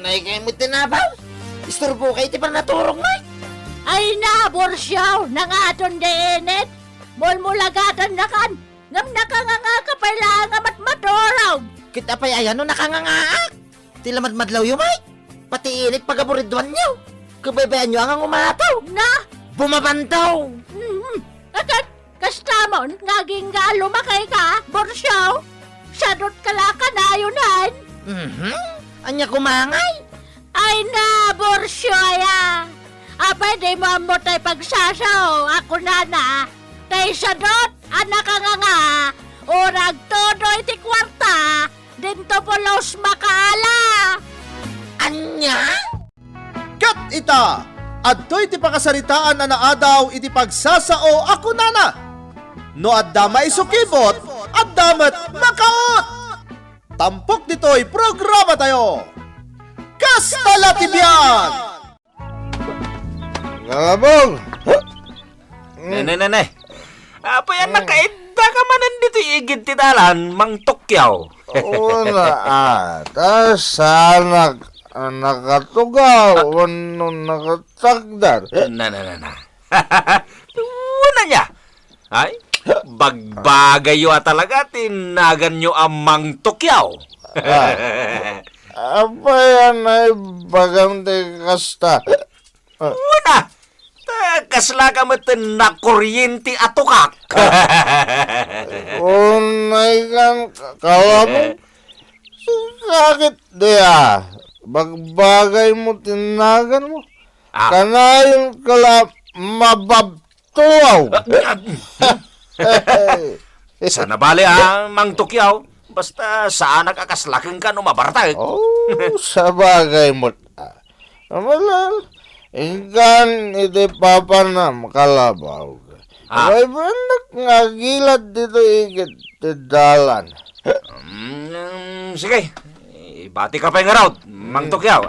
Nay kayo mo tinabaw. Istorbo kayo ti pa naturong, May. Ay na, Borsyaw, nangadon deenet. Mulmulagatan na kan. Ngam nakanganga ka pala nga matmaturaw. Kita pa'y ayan no nakangangaak. Tilamadmadlaw yung, May. Pati init pagaburidwan niyo. Kabaybayan niyo ang umataw. Na, Bumabantaw. agad, kastamon, ngaging nga lumakay ka, Borsyaw. Sadot kalaka na yunan. Anya kumangay. Ay na, Borsyoya. Apay di mo mo tayo pagsasaw. Ako na. Tay sadot, anak ka nga. Urag todo iti kwarta. Dinto po los makaala. Anya? Kat ita! Adto'y ti pakasaritaan na naadaw iti pagsasao ako nana. No adda maisukibot, addamat makaot! Tampok dito'y programa tayo! Kastala Tibian! Galabog! Nay. Apa yan nakaida ka manan dito igid ti dalan, Mang Tokyaw. Una ata sana nakatugaw ano nakatagdar. Na. Una niya. Ay, bagbagay yo talaga tinagan nyo ang Mang Tokyaw. Apa yan ay bagang ti kasta? Una, kasla ka mo na kuryente atukak. Unay kan kalabog? Sakit dia. Bagbagay mo tinagan mo. Kanayon kala mababtuaw. Sana bali ang Mang Tokyaw. Basta saan nagkakaslaking ka no mabartay. Oh, sa bagay mo. Malal. Ingkan iti papa na makalabaw. Ay banak nga gilad dito igit ti dalan. Sige. Bati ka pa yung araw, Mang Tokyaw.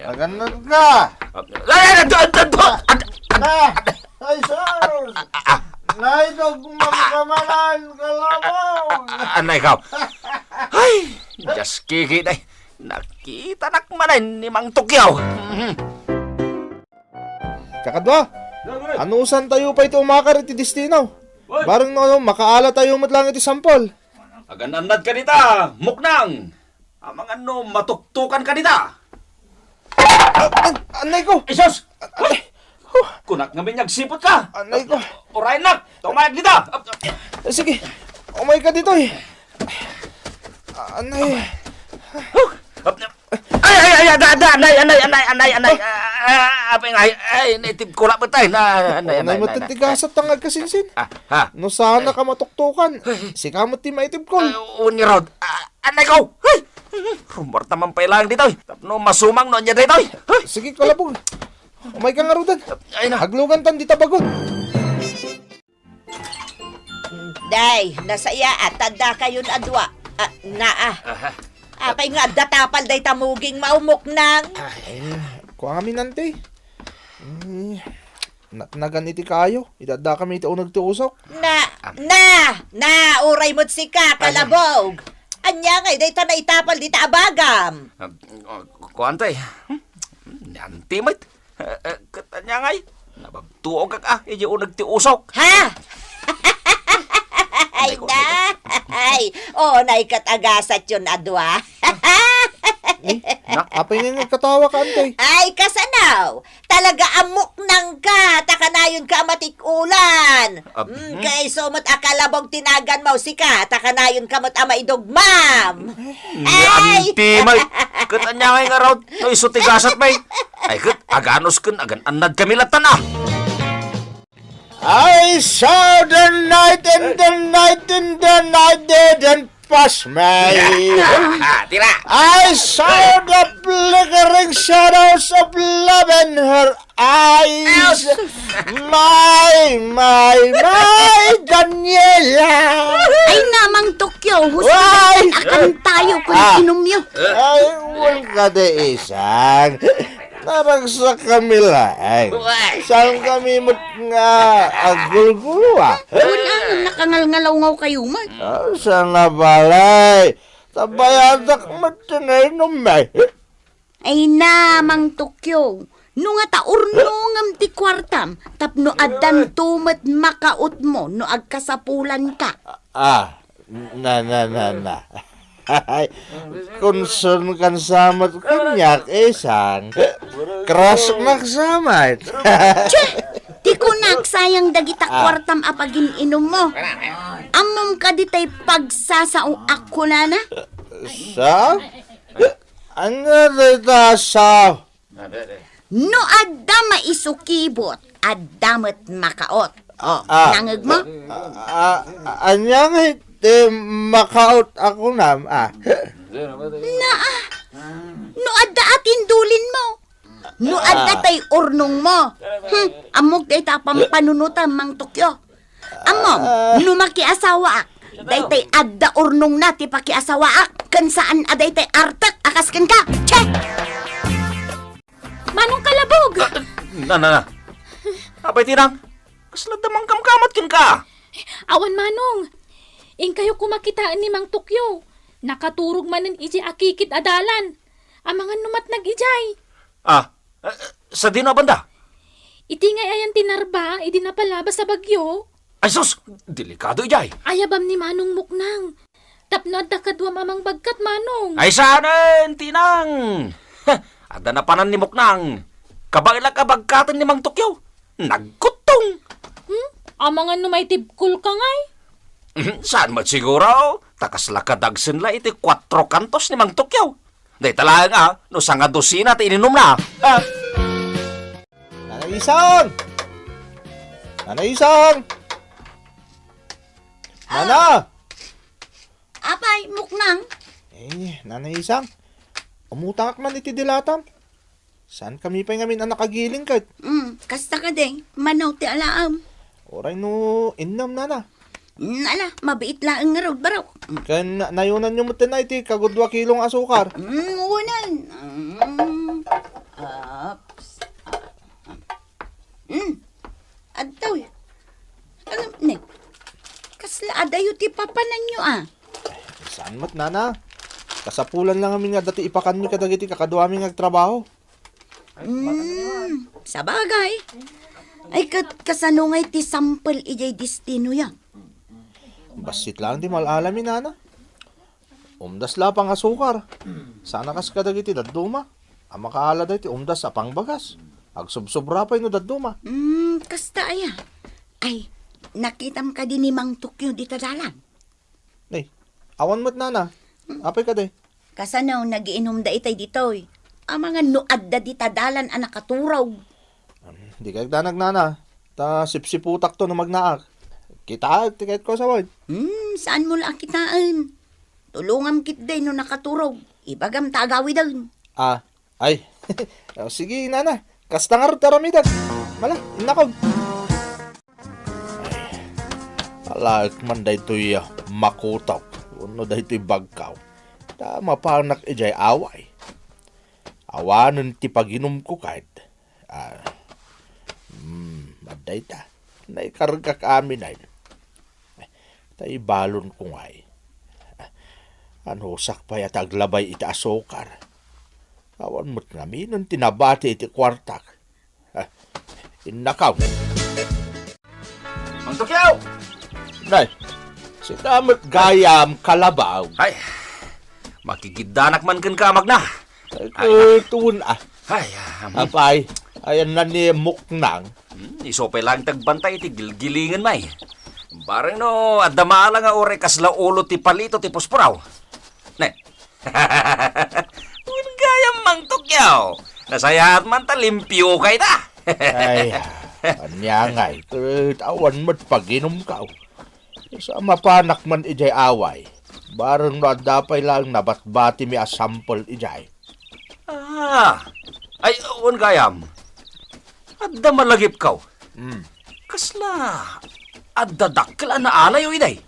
Aganad ka. Ay sir. Naitog mamkamanan kalabaw. Ano ikaw? Ay, just kiki day. Nakita nakmanan ni Mang Tokyaw. Kakadwa, anusan tayo pa ito umakar iti destinaw? Barang no, makaala tayo matlang iti sampol. Agananad ka nita, muknang. Amang ano, matuktukan ka nita. Anay ko! Isos! Kunak nga binyag sipot ka. Anay ko! Oray nak, tumayag nita. Sige, umay ka dito eh. Anay. Anay. Apeng ay, naitib ko lang ba tayo na, anay. Matitigasat tangag kasinsin. Ha? No sana ka matuktukan. Si kamot ti maitib ko. Uni rod, anay ko. Rumor naman pa ilang dito. Tapno masumang no niya dito. Sige, kalabog. Umay ka nga rudan. Ay na. Haglugan tan di tabagon. Day, nasaya at tanda kayon adwa. Apay nga datapal day tamuging maumok nang. Kuha kami nante. Naganiti kayo. Idada kami ito nagtuusok. Na, uray mo't sika, kalabog. Anya ngay, day ta na itapal di ta abagam. Kuantay. Nanti mat. Katanya ngay. Nabagtuog ka iyo nagtiusok. Ha? Ay na, ay, naikat agasat yun adwa. Apay nga katawa ka, antay. Ay, kasanaw. Talaga amok nang ka. Takanayon ka matikulan. Kay sumot akalabog tinagan mo si ka. Takanayon ka mat ama idugmam. Ay! Nanti mat. Katanya ngay nga raw. No isutigasat may. Ay kat, aganos kun, agan anad kami latan ah. I saw the night and the night and the night didn't pass me. Tira. I saw the flickering shadows of love in her eyes. My, Daniela. Ay namang Tokyo, Why? husakan akan tayo kung inumyo. Ay, wal ka de isang. Naragsak kami lang. Saan kami nga agul-gulo ah? Wala, nakangal-ngalaw kayo man. Sana balay. Tabayadak matinay numay. Ay na, Mang Tokyo. No nga taurnongam ti kwartam, tapno adan tumet makaot mo no agkasapulan ka. Na. Ay, concern kan samat kanyak isang keras nagsamat. Di ko nagsayang dagita kwartam apagin inom mo. Amom ka ditay pagsasao ako na na. Sa? Ano dito sa? No adda maisukibot, addamet makaot. O, nangag mo? Anyang iti makaut ako nam, No adda atin dulin mo. No adda tay urnong mo. Amog day tapang panunutan, Mang Tokyo. Amom, no makiasawa ak. Day tay adda urnong na ti pakiasawa ak. Kan saan aday tay artak akas kan ka. Che! Manong kalabog! Na. Abay tinang, kasla damang kamkamat kin ka. Awan manong! Ing kayo kumakitaan ni Mang Tokyo. Nakaturog manen iji akikit adalan. Ang mga numat nag-ijay. Sa dino banda? Iti ngay ayan tinarba, idi na palabas sa bagyo. Ay sus, delikado ijay. Ayabam ni Manong Muknang. Tapno adda kadwam amang bagkat Manong. Ay saanen, tinang. Ada na panan ni Muknang. Kabailang kabagkatan ni Mang Tokyo. Nagkutong. Amangan no may tibkul ka ngay. Saan mo siguro? Takas lakadagsin la iti 4 kantos ni Mang Tokyo. Day talaga no sanga dosina ti ininom na. Nanay Isang! Nana! Apay, Muknang. Nanay Isang, umutangak man iti dilatam. Saan kami pa ngamin ang nakagiling kat? Kasta ka din, manaw ti alaam. Oray no, innam nana. Nala, mabiit laang nga road baraw. Kan nayunan nyo mo na iti kagudwa kilong asukar. Unan. Adaw. Alam, ne. Kasla adayo ti papanan nyo Saan mat nana? Kasapulan lang amin nga dati ipakan mi kadagiti kakadwa mi ngagtrabaho. Sa bagay. Ay kasanungay ti sampel ijay destino yan. Basit lang di malalamin nana. Umdas la pang asukar. Sana kas kadagiti daduma. Ang makaala da iti umdas sa pangbagas. Agsubsobra pa no daduma. Kasta aya. Ay, nakitam ka din ni Mang Tokyo di tadalan. Nay, awan mat nana. Apay ka de. Kasanaw nagiinom da itay ditoy. Ang mga nuad da di tadalan ang nakaturaw. Di kag danag nana. Ta sipsiputak to na magnaak. Kita, tiket ko sa wad. Saan mo lang kitaan? Tulungam kit day no nakaturog. Ibagam tagawi daw. Ay. Sige, nana. Kastangar taramidag. Mala, inakog. Alaik man da ito'y makutaw. Uno da ito'y bagkaw. Tama pa anak ijay away. Awanan ti paginom ko kahit. Maday ta. Naikarga ka amin ay. Tay balon ko ngay. Sak pa yata aglabay iti asokar. Awan mo't namin nung tinabati iti kwartak. Innakaw. Mang Tokyo! Nay, si damat gayam kalabaw. Ay, makikidanak man kan kamag na. Ay, tuun Ay, Apay, ayan na ni Muknang. isopay lang tagbantay iti gilgilingan may. Barang no, adama lang nga ore kasla ulo ti palito ti puspuraw. Ne. Uwin gayam Mang Tokyo. Nasayahat man ta limpyo kay ta. Ay, anyangay. Awan mo't paginom ka. Sa mapanak man ijay away. Barang no adapay lang nabatbati mi asampol ijay. Ay, uwan gayam. Adda malagip kaw. Kasla, adda dakkel na alay o iday.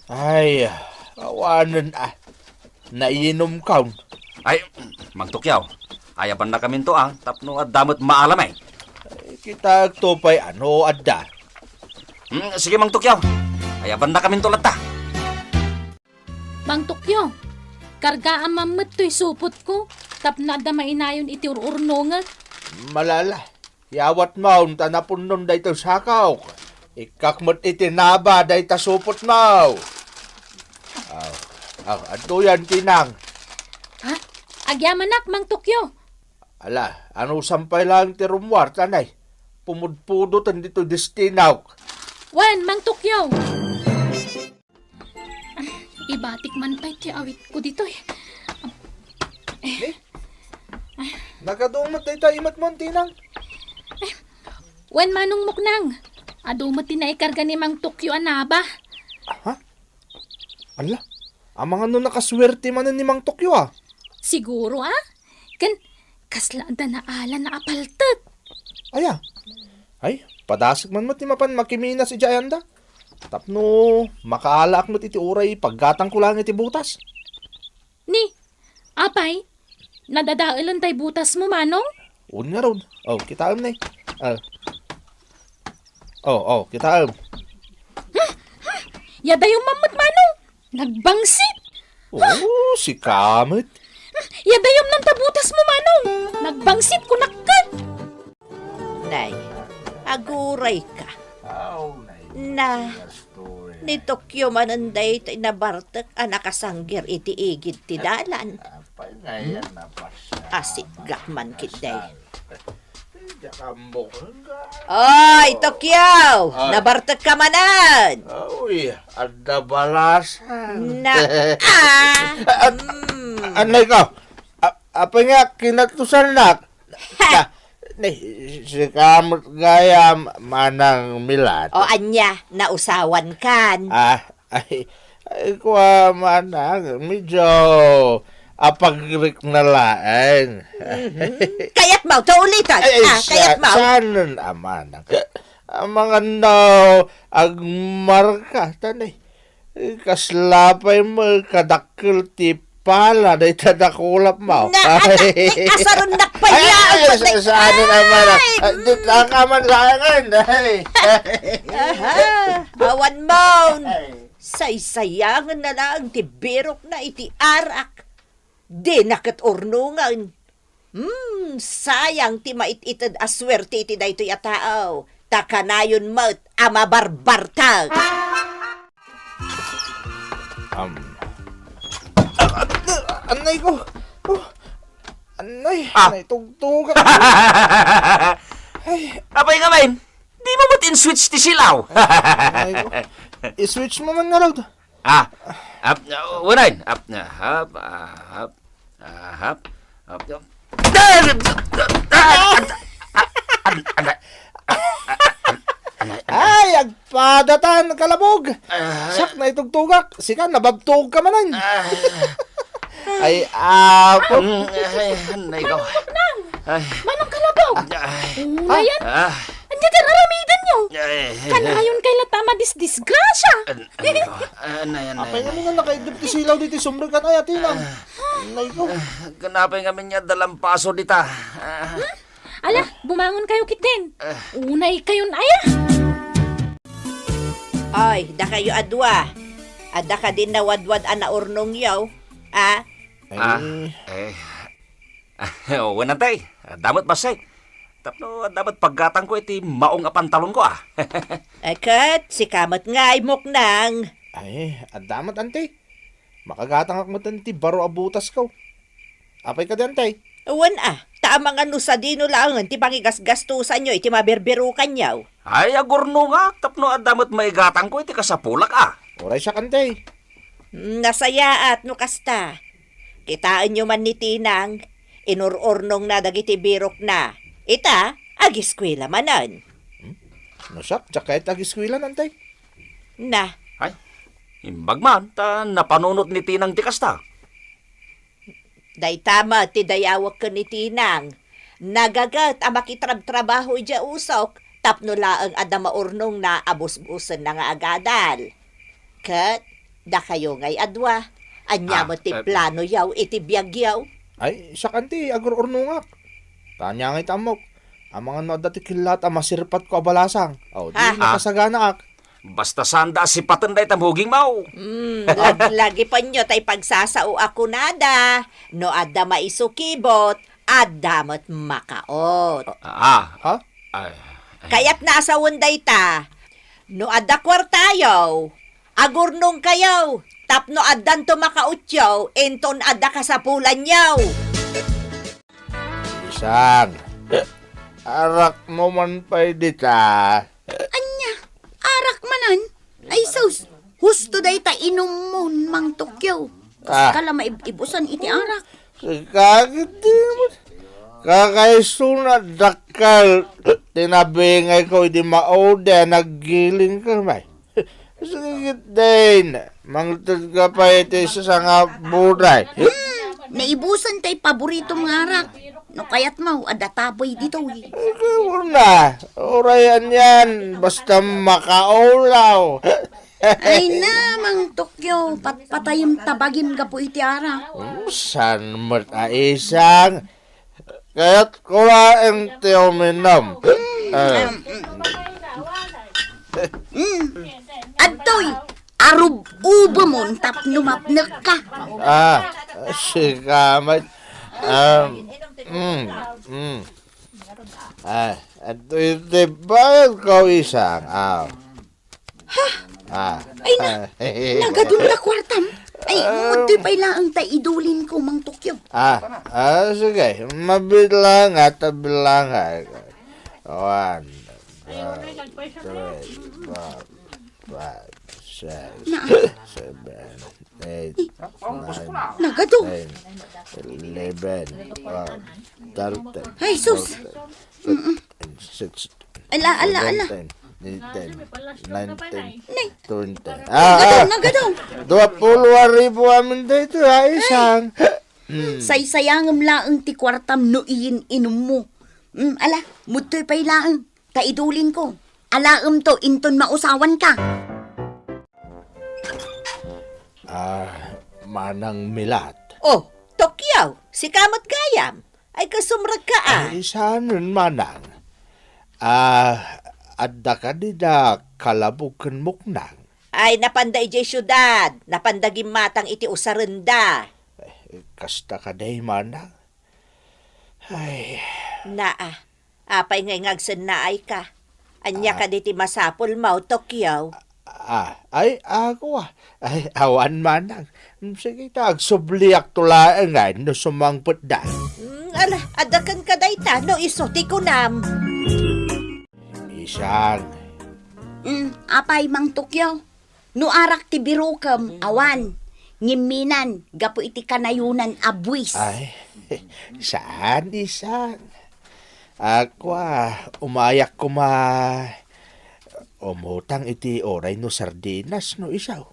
Ay, awanan nainom ka. Ay, Mang Tokyo. Ayaban na kami to tapno adamot maalamay. Kita topay ano adda. Sige Mang Tokyo. Ayaban na kami to lata. Mang Tokyo, karga ang mamit to'y supot ko. Tapno adda mainayon iti ururnonga. Malala. Yawat maun tanapunon day to sakaw. Ikakmot itinaba day tasupot mau. Ato yan tinang. Ha? Agyamanak, Mang Tokyo. Ala, ano sampay lang ti rumwar tanay. Pumudpudutan dito destinaw. Wan, Mang Tokyo. Ibatik man pa iti awit ko dito eh. Nagadumat day tayo imat mo tinang. Wan manong muknang. Adumat tinaikarga ni Mang Tokyo anaba. Ala, ang mga no nakaswerte man ni Mang Tokyo ah. Siguro Kan, kaslaan na ala na apaltat. Aya. Ay, padasik man mo ti mapan makimina si Jayanda. Tapno, makaalaak mo iti uray paggatang ko lang iti butas. Ni, apay, nadadailan tay butas mo manong? Unya ron. Oh, kitaam na eh. Kitaam. Yada yung mamot manong. Nagbangsit. Oh, si Kamit. Yada yung nantabutas mo manong. Nagbangsit kunakkat. Nay, aguray ka. Na, ni Tokyo mananday tayo nabartak nakasanggir iti igid ti dalan. Asigak man kitday. Oy, Tokyo! Nabartak ka manan! Uy, ada balasan. Na, Anay ka. Apa nga kinatusan nak? Si kamot gaya manang milat. o anya, nausawan kan. Ay, kuha manang, medyo apagrik na laeng. Kaya't mau, taulitan. Kaya't mau. Sanon amanang. Ang mga no, agmarka, tanay. Kaslapay mo, kadakil ti pala, na itadakulap mo. Asaron nakpaya. Saan naman? Dito ang kaman sa akin. Awan mo. Saysayangan na lang ti birok na iti arak. Di nakat urnungan. Sayang ti maititad aswerte iti daytoy a tao. Takanayon mo't ama barbartag. Anay ko. Anay, tugtog. Apay nga main, di mo mo't in-switch ti silaw. Anay ko. I-switch mo man nga raw. Unayin. Ay, agpadatan kalabog. Sak na itugtugak. Sika, nababtog ka manan. Ay, ako. Anay ko. Manong kalabaw. Unayan, anya ka naramidan nyo. Kanayon kay latama disgrasya. Apay nga mga nakaidip ti silaw dito sumber ka na yatilang. Anay ko. Ganapay kami niya dalang paso dita. Ala, bumangon kayo kitin. Unay kayo na aya. Ay, da kayo adwa. Ada ka din na wadwad ana urnong yaw. Wanantay, damat basay. Tapno, dapat paggatang ko iti maong apantalon ko Kat, si kamat nga imok nang. Ay, adamat ante. Makagatang akmatan ti baro abutas ko. Apay ka di antay. Awan taamang ano sa dino lang, ti pangigas-gastusan nyo, iti maberberukan nyaw. Ay, agurno nga. Tapno, damat maigatang ko iti kasapulak Oray siya kantay. Nasaya at no kasta. Kitaan nyo man ni Tinang, inururnong na dagiti birok na. Ita, agiskwela manan. No siya, tsaka itagiswilan antay. Na, Ay, imbag man, napanunot ni Tinang ti kasta. day tama ti dayawak ka ni Tinang. Nagagat ang makitrab-trabaho dya usok, tapno laang adama urnong na abus-busan na nga agadal. Kat, da kayo ngay adwa. Anya mo ti plano yaw, iti biyag yaw. Ay, siya kanti, agor-urnungak. Tanya ngay tamok. Ang mga no dati kilat ang masirpat ko abalasang. Oh, di Ha? nakasagana ak. Basta sanda si patenday tamhuging mau. Lagi pa nyo tay pagsasao ako nada. No adda maisukibot, adda mo't makaot. Ah, Ha? ay, Kaya't naasawon day ta. No adda kwartayaw, agurnong kayaw. Tapno addan to makautyaw, enton adda kasapulan yaw. Isang, arak mo man pwede ta. Anya, arak manan. Ay sus, husto day ta inom mo mang Tokyo. Ah. Kala maibusan iti arak. Kakit di mo. Kakaisunod dakal. Tinabingay ko di maode, naggiling ka may. Sige din. Mangtod ka pa iti sa nga buray. Naibusan tay paboritong arak. No kayat mo, adataboy dito. Ikaw na. Orayan yan. Basta makaulaw. Ay na, mang Tokyo, patayim tabagim ka po iti arak. San mo't isang. Kaya't kulaing tiyo minam. Adtoy, arub ubo mo, tap numapnek ka. Si kamat. Ito iti bayad ko isang. Ay na, nagadun na kwartam. Ay, muntoy pa ilang ta idulin ko, mang Tokyo. Sige. Mabilang at bilang. 1, 2, 3, 4, 5, 6, 7, 8, 9, Nagado. 11, 12, Ay, sus. 16, Ala. 19, 20. Nagado. 20,000 amin dito isang. Say-sayangam laang ti kwartam no iyin inom mo. Ala, mutoy pa ilang. Taidulin ko. Alaam to, inton mausawan ka. Manang milat. Oh, Tokyaw, si kamot gayam. Ay kasumrag ka Isa nun manang. Adda ka di da kalabukan muknang. Ay napanday jay syudad, napandagim matang iti usarenda. Kasta ka day manang. Ay, Apay ngay ngagsen na ay ka. Anya ka diti masapol mau, Tokyaw. ay ako Ay, awan manang. Sige ta, agsubliak tulaan nga, no sumangpot da. Adakan ka dayta, no isuti ko nam. Isang. Apay mang Tokyo. No arak ti birukam, awan. Ngiminan, gapo iti kanayunan abwis. Ay, saan isang? Ako umayak ko umutang iti oray no sardinas no isaw.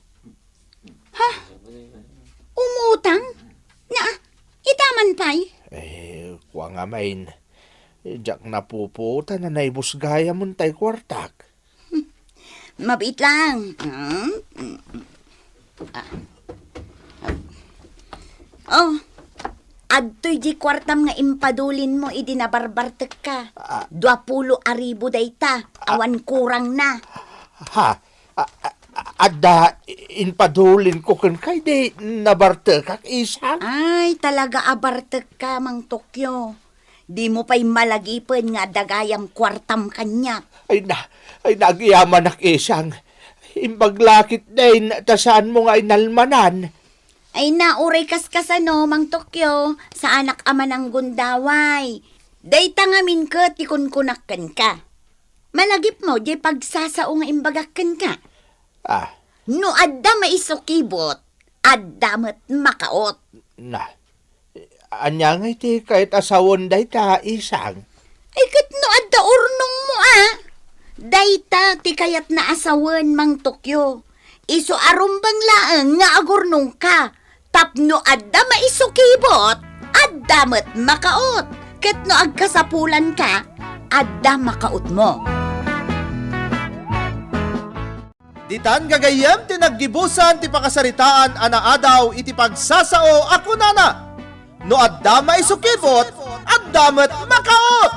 Umutang? Na, itaman pa'y. Kuwa nga main. Diyak napuputan na naibus gaya mo tay kwartak. Mabit lang. Oh, adto'y di kwartam nga impadulin mo, idi nabarbartek ka. 20,000 dayta, awan kurang na. Adda, inpadulin ko kan kay di nabarte kak isang. Ay, talaga abartek ka, mang Tokyo. Di mo pa'y malagipan nga dagayam kwartam kanya. Ay nagyaman ak isang. Imbaglakit din, tasaan mo nga inalmanan. Ay nauray kaskasano, mang Tokyo, sa anak ama ng gundaway. Dayta nga min ka, tikunkunakan ka. Malagip mo, di pagsasao nga imbagakan ka. No adda maisukibot, adda mat makaot. Anya nga iti kahit asawon day ta isang. Ay kat no adda urnong mo Dayta ti kayat na asawan, mang Tokyo. Iso arumbang laang nga agurnong ka. Tapno adda maisukibot, adda mat makaot. Ket no agkasapulan ka, adda makaot mo. Ditan gagayem ti naggibusan ti pakasaritaan ana adaw iti pagsasao ako nana. No adda maisukibot, adda met makaot.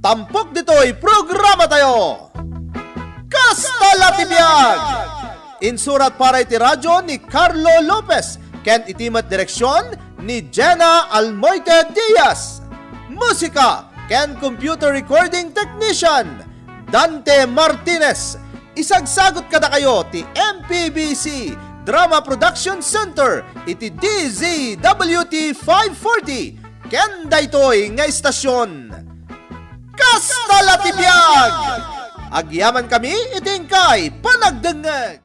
Tampok ditoy programa tayo. Kastalatibiyag! Insurat para iti radyo ni Carlo Lopez. Ken itimat direksyon ni Jenna Almoite Diaz. Musika ken computer recording technician Dante Martinez. Isagsagot kada kayo ti MPBC Drama Production Center iti DZWT 540 ken daytoy nga istasyon. Kastalatibiyag! Agyaman kami iting kay panagdengeg.